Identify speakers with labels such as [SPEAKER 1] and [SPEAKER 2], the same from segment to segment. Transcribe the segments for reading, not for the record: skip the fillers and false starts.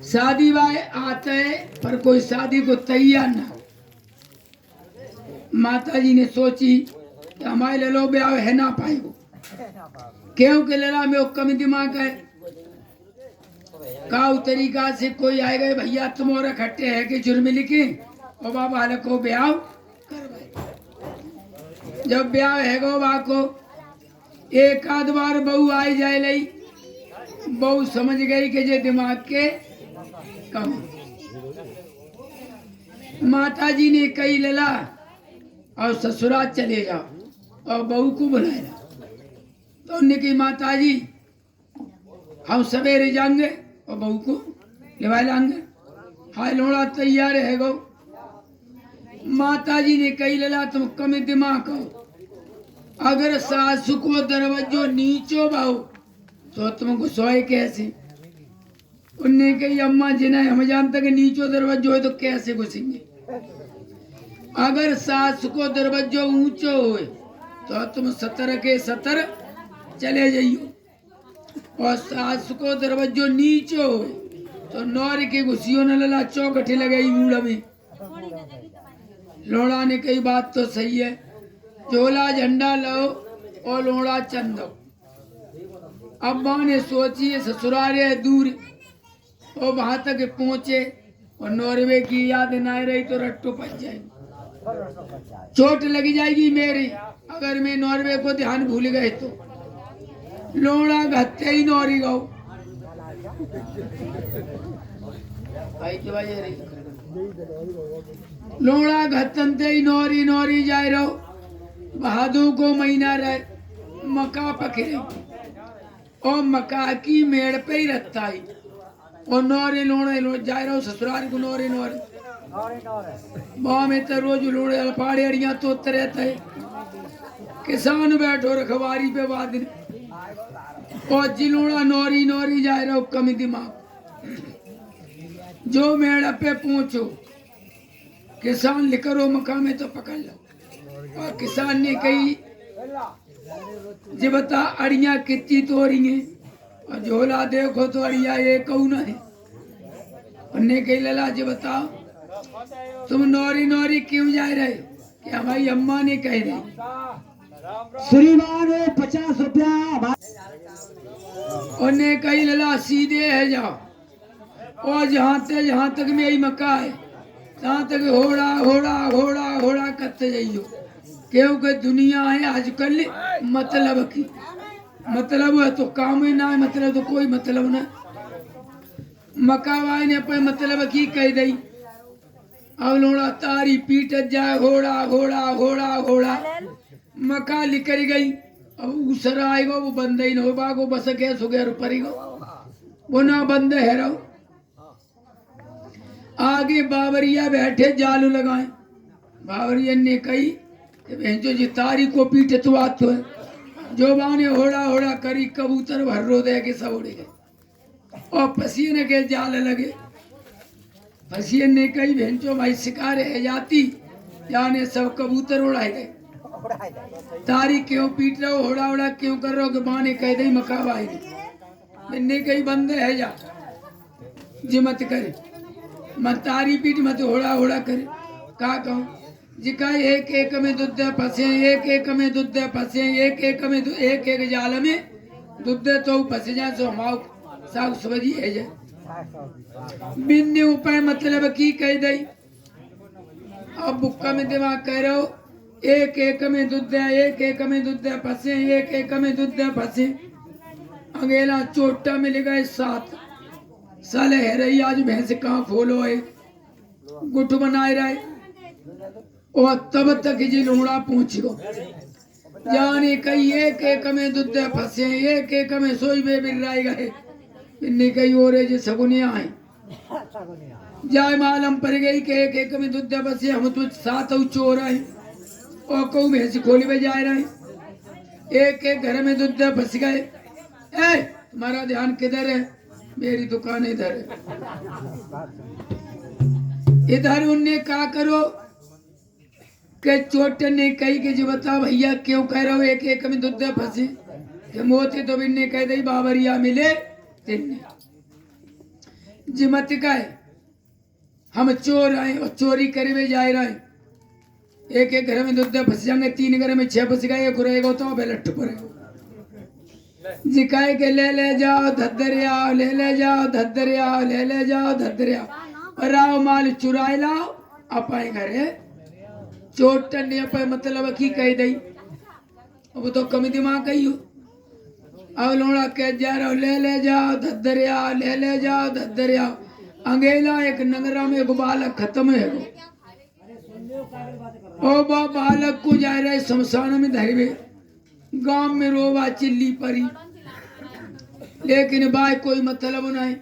[SPEAKER 1] शादी वाले आते पर कोई शादी को तैयार ना हो। माता जी ने सोची कि हमारे ललो ब्याह है ना पाएगो, क्योंकि लला में कम दिमाग है। काउ तरीका से कोई आए गए भैया तुम्हारा खट्टे है कि जुर्म लिखे और बाबा को ब्याह करवाए। जब ब्याह है गो बा को एक आध बार बहू आई जाए लई, बहू समझ गई कि जे दिमाग के कम। माता जी ने कही लला और ससुराल चले जाओ और बहू को बुलाया। तो उन्होंने कही माता जी हम सवेरे जाएंगे और बहू को लिवा लाएंगे। हाय लोड़ा तैयार है गो। माता जी ने कही लला तुम कम दिमाग हो, अगर सासु को दरवाजो नीचो बाओ तो तुमको सोए कैसे। उनने कही अम्मा जिन्हें हम जानते कि नीचो दरवाजो है तो कैसे घुसेंगे। अगर सासु को दरवाजो ऊंचो हो तो तुम 17 के 17 चले जाइयो, और सासु को दरवाजो नीचो हो तो नौर के घुसियो न लला चौकठी लगाई बूढ़ा में। लोड़ा ने कही बात तो सही है, झोला झंडा लो और लोड़ा चंदो। अब्बा ने सोची ससुराल है दूर और वहां तक पहुंचे और नॉर्वे की याद ना रही तो रट्टू पच जाएगी, चोट लगी जाएगी मेरी अगर मैं नॉर्वे को ध्यान भूल गए तो। लोड़ा घत्ते ही नौरी गो। लोड़ा घत्तनते ही नौरी नौरी जाए रहो। बहादुर को महीना रहे मका पकड़े और मका की मेड़ पे ही रखता है और नौरे लोड़े जाए रहो ससुराल को। नौरे नौरे माँ में तो रोज लोड़े अलपाड़े अड़िया तो रहता है। किसान बैठो रखवारी पे बाद और जिलोड़ा नौरी नौरी जाए रहो कमी दिमाग। जो मेड़ पे पहुंचो किसान लिखरो मका में तो पकड़ लो। और किसान ने कही जी बता अड़िया कितनी तोड़ी है और झोला देखो तो अड़िया ये कौन है। उन्हें कही लला जी बताओ तुम नौरी नौरी क्यों जा रहे कि हमारी अम्मा ने कह रही
[SPEAKER 2] श्रीमान 50 रुपया।
[SPEAKER 1] उन्हें कही लला सीधे है जाओ और जहाँ तक मेरी मक्का है तहाँ तक होड़ा होड़ा होड़ा होड़ा करते जाइयो, क्योंकि दुनिया है आजकल मतलब की। मतलब है तो काम ही ना है, मतलब तो कोई मतलब ना। मक्का वाई ने अपने मतलब की कह दी। अब लोड़ा तारी पीट जाए होड़ा होड़ा होड़ा होड़ा मक्का लिकर गई। अब उसर आएगा वो बंद ही न हो बागो बस के सुगैर पड़ेगा वो ना बंद है रहो। आगे बाबरिया बैठे जालू लगाए। बाबरिया ने कही जो जी तारी को पीटे तो बात तो है। जो बाने होड़ा होड़ा करी कबूतर भर रो दे के सब उड़ गए और पसीने के जाल लगे। पसीने ने कही भेंचो भाई शिकार है जाती जाने सब कबूतर उड़ाए गए। तारी क्यों पीट रहे हो होड़ा होड़ा क्यों कर रहे हो कि बाने कह दे मकाब आएगी। मैंने कही बंदे है जा जी मत करे मत तारी पीट मत होड़ा होड़ा करे। का कहूँ जिका एक एक में दूध फंसे एक एक में दूध फंसे एक एक में एक एक जाल में दूध तो फंसे जाए सो हमाओ साग सब्जी है जाए बिन्ने उपाय मतलब की कह दई। अब बुक्का में दिमाग कह रहे हो एक एक में दूध एक एक में दूध फंसे एक एक में दूध फंसे। अगेला चोटा मिल गए 7 साल है रही आज भैंस कहाँ खोलो है गुट बनाए रहे और तब तक जी लोड़ा पहुंच गो। जाने कई एक एक में दूध फंसे एक एक में सोई बे बिर्राई गए। इन्हें कई और जो सगुनिया है जाए मालम पड़ गई के एक एक में दूध फंसे हम तो 7 चोर है और कहूँ भैंस खोली में जा रहे एक एक घर में दूध फंस गए। तुम्हारा ध्यान किधर है मेरी दुकान इधर है। इधर उनने कहा करो के चोट ने कही कि जो बता भैया क्यों कह रहे हो एक एक में दूध फंसे कि मोती तो बिन्ने कह दी बाबरिया मिले तिन्ने जी मत कहे हम चोर आए और चोरी करे हुए जा रहे हैं। एक एक घर में दो दो फंस जाएंगे, 3 घर में 6 फंस गए, एक रहेगा तो बेलट पड़ेगा। जी कहे के ले जाओ धद्दर आओ, ले जाओ धद्दर आओ, ले जाओ धद्दर आओ, और आओ माल चुराए लाओ अपाए घरे चोट टन्ने पे मतलब की कह दई। अब तो कमी दिमाग कही हो। अब लोड़ा कह जा रहा ले जाओ धद्दर आओ, ले जाओ धद्दर आओ। अंगेला एक नगरा में एक बालक खत्म है वो। ओ बालक को जा रहे शमशान में धरवे, गांव में रोवा चिल्ली परी, लेकिन बाय कोई मतलब नहीं।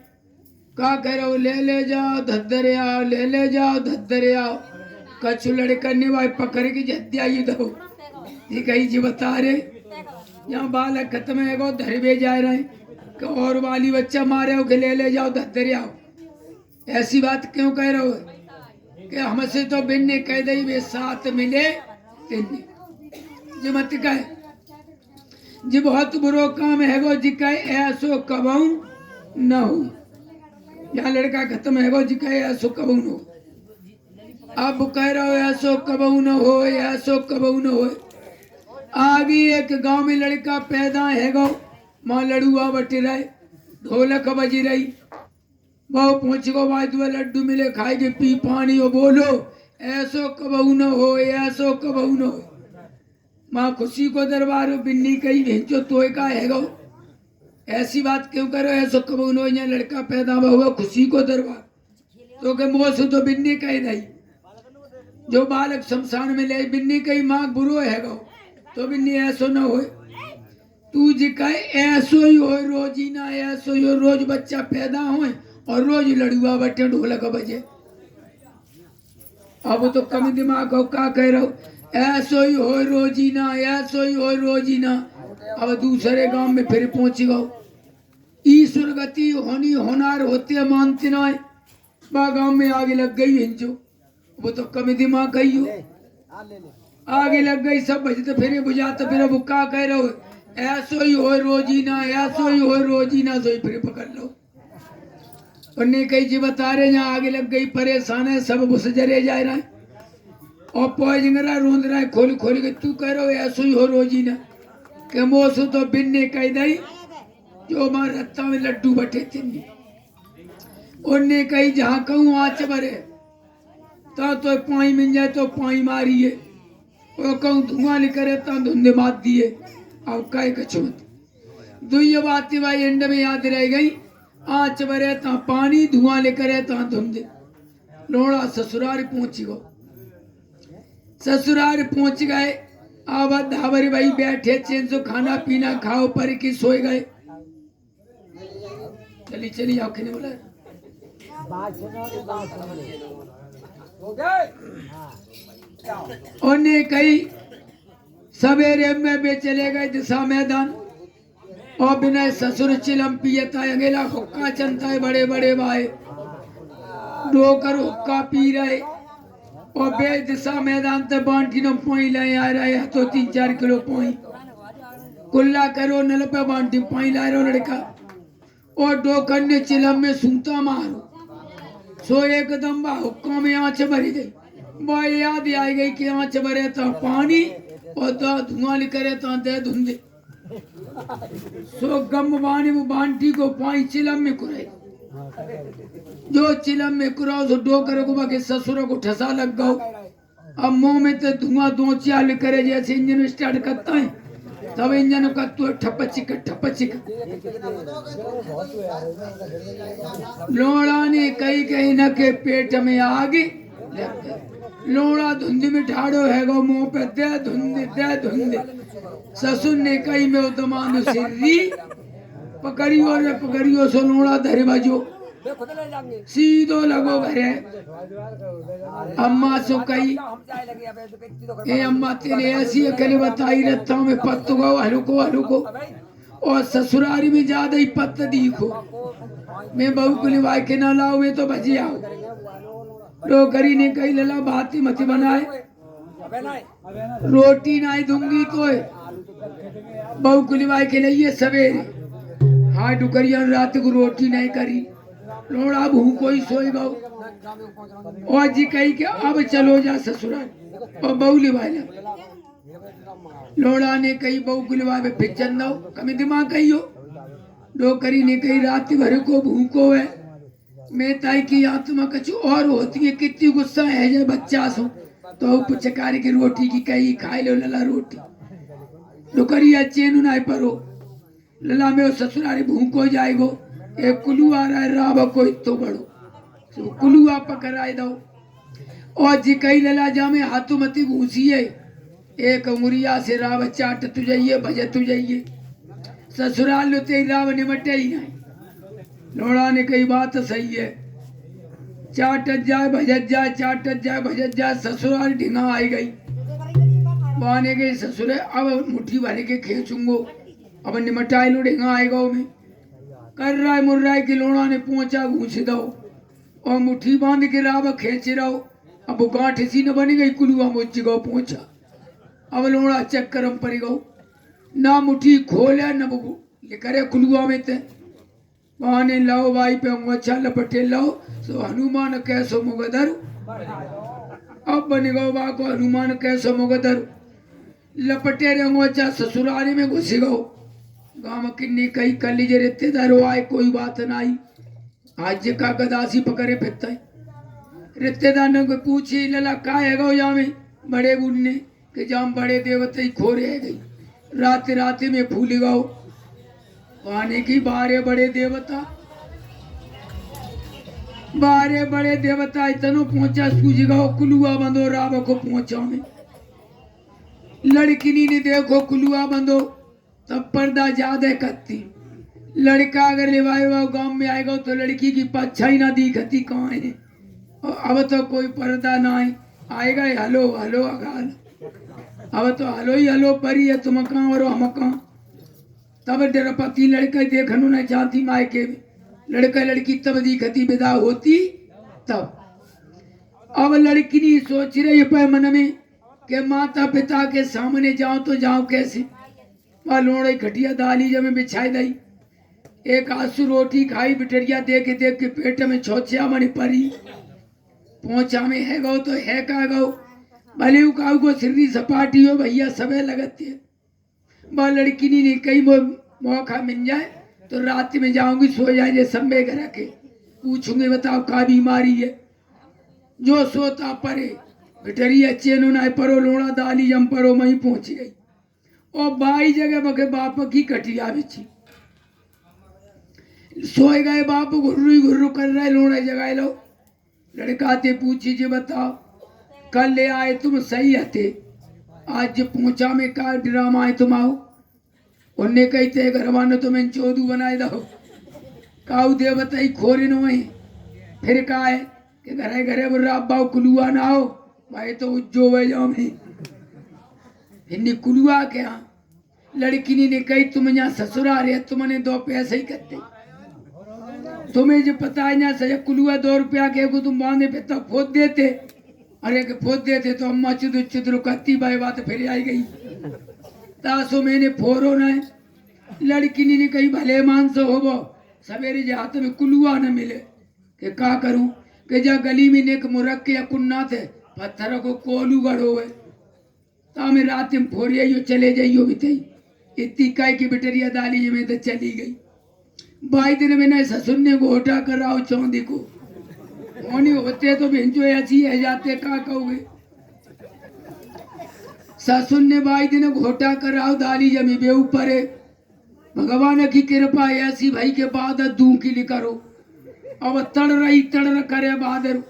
[SPEAKER 1] का कह रहा हो ले जाओ धद्दर आओ, ले जाओ धद्दर आओ। कछु लड़का निभाई पकड़ के जद्या ही दो। ये कही जी बता रहे यहाँ बालक खत्म है गो धरवे जा रहे हैं और वाली बच्चा मारे हो के ले जाओ धद्दर आओ। ऐसी बात क्यों कह रहे हो कि हमसे तो बिन ने कह दई वे साथ मिले तिन्ने। जी मत कहे जी बहुत बुरो काम है गो जी कहे ऐसो कबहू न हो। यहाँ लड़का खत्म है गो जी कहे ऐसो कबहू न हो। अब कह रहे हो ऐसो कबहू न हो, ऐसो कबहू न हो। आगे एक गांव में लड़का पैदा है गो, माँ लड़ुआ बट रहे, ढोलक बजी रही, वो पहुंच गो बाद लड्डू मिले खाएगे पी पानी और बोलो ऐसो कबहू न हो, ऐसो कबहू न हो। माँ खुशी को दरबार बिन्नी कही भेजो तोय का है गो, ऐसी बात क्यों करो ऐसो कबहू न हो। यहाँ लड़का पैदा हुआ खुशी को दरबार तो के मोह से तो बिन्नी कही नहीं। जो बालक शमशान में ले बिन्नी कही माँ बुरो है गो तो बिन्नी ऐसो न हो। तू जी कहे ऐसो ही हो रोजीना, ऐसो ही हो रोज बच्चा पैदा हो और रोज लड़ुआ बटे ढोलक बजे। अब तो कम दिमाग हो का कह रहा हो ऐसो ही हो रोजीना, ऐसो ही हो रोजीना। अब दूसरे गांव में फिर पहुंच गो, ईश्वर गति होनी होनार होते मानते ना बा गांव में आगे लग गई हिंचो। वो तो कम दिमाग कही हो आगे लग गई सब बजते फिर बुझाते फिर अब का कह रहे हो ऐसो ही हो रोजीना, ऐसो ही हो रोजीना। सो ही फिर पकड़ लो उन्हें कई जी बता रहे यहाँ आगे लग गई परेशान है सब घुस जरे जा रहा है और पोजंगरा रोंद रहा है खोल खोल के। तू कह रहे हो ऐसो ही हो रोजीना के मोसू तो बिन ने कह दई जो मार रत्ता में लड्डू बटे तिन्नी। उन्हें कही जहाँ कहूँ आँच भरे तो पाई मिल जाए तो पाई मारिए और कहूँ धुआं निकले तो धुंधे मात दिए। अब कहे कछु मत दुई बात भाई एंड में याद रह गई आँच भरे ता पानी धुआं लेकर ता धुंधे। लोड़ा ससुराल पहुंच गो, ससुराल पहुंच गए। अब धावर भाई बैठे चैन से खाना पीना खाओ पर की सोए गए। चली चली आखिर बोला उन्हें कही सवेरे में भी चले गए दिशा मैदान और बिना ससुर चिलम पियता अकेला हुक्का चलता है बड़े बड़े भाई रोकर हुक्का पी रहे और बे दिशा मैदान तक बांटी न पाई लाए आ रहे तो 3-4 किलो पाई कुल्ला करो नल पे बांटी पाई ला रहे लड़का और डोकर ने चिलम में सूता मारो सो एकदम बा हुक्का में आँच भरी गई। वह याद आई गई कि आँच भरे तो पानी और धुआं निकले तो दे धुंधे। सो गम बानी वो बांटी को पाई चिलम में कुरे जो चिलम में कुराओ सो डोकर को बाकी ससुर को ठसा लग गो। अब मुंह में तो धुआं दो चाल करे जैसे इंजन स्टार्ट करता है तब इंजन का तो ठप चिक लोड़ा ने कहीं न के पेट में आगे लोड़ा धुंधी में ठाड़ो है गो मुंह पे दे धुंधे। ससुर ने कही में उतमान सिर्री पकड़ियो सो लोड़ा धरे बजो सीधो लगो घरे। अम्मा सो कही ए अम्मा तेरे ऐसी अकेले बताई रत्ता में पत्त गो हलुको और ससुरारी में ज्यादा ही पत्त दीखो मैं बहू को लिवा के ना लाओ मैं तो बची आओ। रोकरी ने कही लला बाती मत बनाए रोटी नहीं दूंगी तो बहू को लिवा के लिए सवेरे हाँ डुकरिया रात को रोटी नहीं करी लोड़ा भूखो ही सोए गो और जी कही के अब चलो जा ससुराल और बहू लिवाए लोड़ा ने कही बहू को लिवाए फिर चंदा कमी दिमाग कही हो डोकरी ने कही रात भर को भूखो है मैं ताई की आत्मा कछु और होती है कितनी गुस्सा है जे बच्चा सो तो पुचकारी की रोटी की कही खाए लो लला रोटी डोकरी चेन नाई परो लला में ससुरारी भूखो जाएगो एक कुलू आ रहा है राब को इतो बड़ो तो कुलू आप पकड़ाए दो और जी कई लला जा में हाथों मती घूसी है एक उंगरिया से राव चाट तु जाइए भज तु जाइए ससुराल लो तेरी राव निमटे ही नहीं लोड़ा ने कई बात सही है चाटत जाए भजत जाए चाटत जाए भजत जाए ससुराल ढिंगा आई गई बहाने गई ससुरे अब मुट्ठी भरे के खींचूंगो अब निमटाई लो ढिंगा आएगा में कर रहा है मुर्राई के लोड़ा ने पहुंचा घूस दो और मुट्ठी बांध के राव खींच रहो अब गांठ सी न बनी गई कुलुआ मुझ गो पहुंचा अब लोड़ा चक्कर पड़ गो ना मुट्ठी खोले न करे कुलुआ में ते बहाने लाओ भाई पे अंगोछा लपटे लाओ सो हनुमान कैसो मुगदर अब बन गो बा को हनुमान कैसो मुगदर लपटे रे अंगोछा ससुराली में घुस गो गाँव किन्नी कई कली जे रिश्तेदार आए कोई बात नहीं आज का गदासी पकड़े फिरता है रिश्तेदार ने को पूछी लला का है गो या में बड़े बुढ़ने के जाम बड़े देवते ही खो रह गई रात रात में फूल गो पानी की बारे बड़े देवता बारे बड़े देवता इतनो पहुंचा सूझ गो कुलुआ बंदो राव को पहुंचा में लड़किनी ने देखो कुलुआ बंदो तब पर्दा ज्यादा कत्ती लड़का अगर लिवाए गांव में आएगा तो लड़की की परछाई ना दिखती कहाँ है और अब तो कोई पर्दा ना है आएगा हलो हलो अगाल अब तो हलो ही हलो परी है तुम कहाँ और हम कहाँ तब डरपति लड़का देखनो न चाहती मायके में लड़का लड़की तब दिखती विदा होती तब अब लड़की नहीं सोच रही है मन में कि माता पिता के सामने जाऊं तो जाऊं कैसे वह लोड़े खटिया दाली जब बिछाई दई एक आंसू रोटी खाई बिटरिया देख के पेट में छोचिया मनी परी पहुंचा में है गो तो है का गो भले काऊ को सिरदी सपाटी हो भैया सबे लगती है वह लड़की नहीं कई मौका मिल जाए तो रात में जाऊंगी सो जाए जे संबे घर के पूछूंगी बताओ का बीमारी है जो सोता परे बिटरिया चेनो ना परो लोड़ा दाली जम परो वहीं पहुंच गई और बाई जगह बके बाप की कटिया बिछी सोए गए बाप घुर्रू कर रहे लोड़ा जगाए लो लड़का ते पूछी जी बताओ कल ले आए तुम सही हते आज पहुंचा में का ड्रामा है तुम आओ उन्हें कहते घरवा ने तुम्हें चौधू बनाए दो काऊ देवता ही खोरे नो है फिर का है कि घरे घरे बुर्रा बाऊ कुलुआ ना हो भाई तो उज्जो वे जाओ में हिन्नी कुलुआ क्या लड़की ने कही तुम यहाँ ससुरा रहे तुमने 2 पैसे ही करते तुम्हें जो पता है यहाँ सजा कुलुआ 2 रुपया के को तुम बांधे पे तब फोद देते अरे के फोद देते तो अम्मा चुदु चुदरु कत्ती बाई बात फिर आई गई तासो मैंने फोरो न लड़की ने कही भले मानसो हो वो सवेरे जे हाथ में कुलुआ न मिले के का करूं के जा गली में नेक मुरक्के या कुन्ना थे पत्थर को कोलू गढ़ो है ता में रात में फोरियो चले जाइयो बितई इतनी काय की बिटरिया दाली में तो चली गई बाई दिन मैंने ससुर ने घोटा कराओ चौंदी को होनी होते तो भिंजो ऐसी है जाते का कहोगे ससुर ने बाई दिन घोटा कराओ दाली जमी बे ऊपर है भगवान की कृपा ऐसी भाई के बाद दू की ली करो अब तड़ करे बहादुर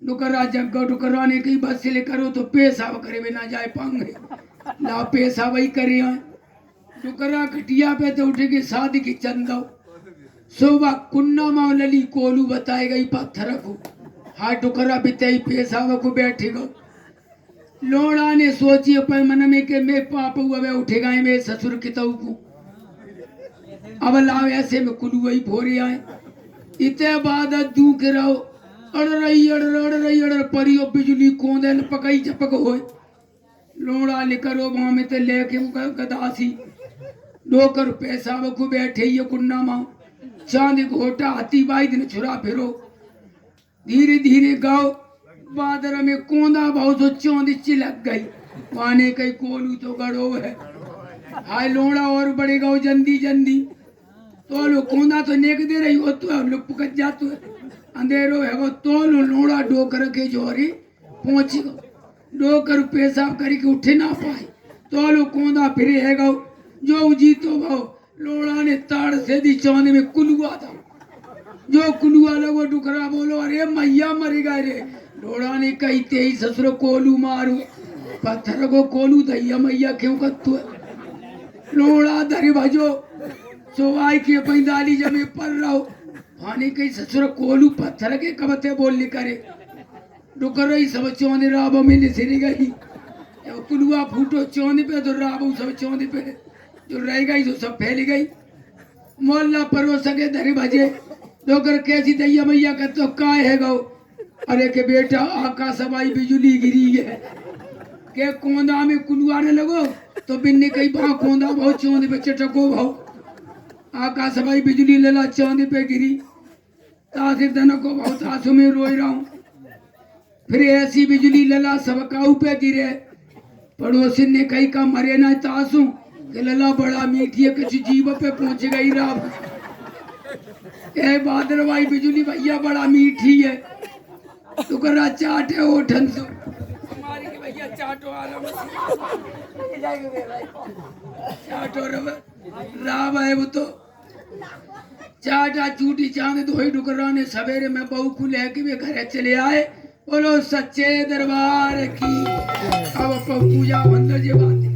[SPEAKER 1] डुकरा जग डुकराने की बस से ले करो तो पैसा करे में ना जाए पाएंगे ला पैसा वही करे डुकरा खटिया पे तो उठेगी शादी की चंदा सोबा कुन्ना माँ लली कोलू बताए गई पत्थर को हाथ डुकरा बिताई पैसा को बैठे गो लोड़ा ने सोची अपन मन में के मैं पाप हुआ उठेगा मेरे ससुर की तऊ को अब लाओ ऐसे में कुलू वही भोरे आए इतने बाद दू के रहो अड़ रही परियो बिजली कौंदे पकई झपक होए लोड़ा लिकरो वहां में ते लेके गदासी डोकर पैसा को बैठे ये कुन्ना माँ चांद घोटा हाथी बाई दिन छुरा फिरो धीरे धीरे गाओ बादर में कोंदा बहुत सो चौंद चिलक गई वाने कई कोलू तो गड़ो है हाय लोड़ा और बड़े गाओ जंदी जंदी तो लो कोंदा तो नेक दे रही हो तो लो पुकत जातो है अंधेरो है वो तो लो लोड़ा डोकर के जोरी पहुंची गो डोकर पेशाब करके उठे ना पाए तो लो कोंदा फिरे है गाओ जो जीतो भाव लोड़ा ने ताड़ से दी चौंद में कुलुआ था जो कुलुआ लगो डुकरा बोलो अरे मैया मरेगा रे लोड़ा ने कही तेई ससुर कोलू मारू पत्थर को कोलू दैया मैया क्यों कत्तु है लोड़ा धरे भजो सोवाई के पैदाली जमे पर रहो हानि कही ससुर कोलू पत्थर के कबते बोलने करे डुकर रही सब चौंदे राबो में सिरी गई कुलुआ फूटो चौंदे पे तो राबो सब चौंदे पे जो रह गई तो सब फैल गई मोहल्ला परो सके धरे भजे डोकर कैसी दैया मैया का तो काय है गौ अरे के बेटा आकाश सबाई बिजली गिरी है के कोंदा में कुलुआ ने लगो तो बिन्ने कई भा कोंदा बहुत चौंदे पे चटको भाव आकाश सबाई बिजली लला चौंदे पे गिरी तासिर धन को बहुत आंसू में रोई रहा हूँ फिर ऐसी बिजली लला सब काऊ पे गिरे पड़ोसी ने कही का मरे ना तासू कि लला बड़ा मीठी है कुछ जीव पे पहुंच गई राम ए बादरवाई बिजली भैया बड़ा मीठी है तू करा चाट है वो ठन से हमारी के भैया चाटो आला चाटो राम है वो तो चाटा चूटी चांद धोई डुकरा ने सवेरे में बहू को लेके वे घर चले आए बोलो सच्चे दरबार की अब पूजा मंदिर जे बात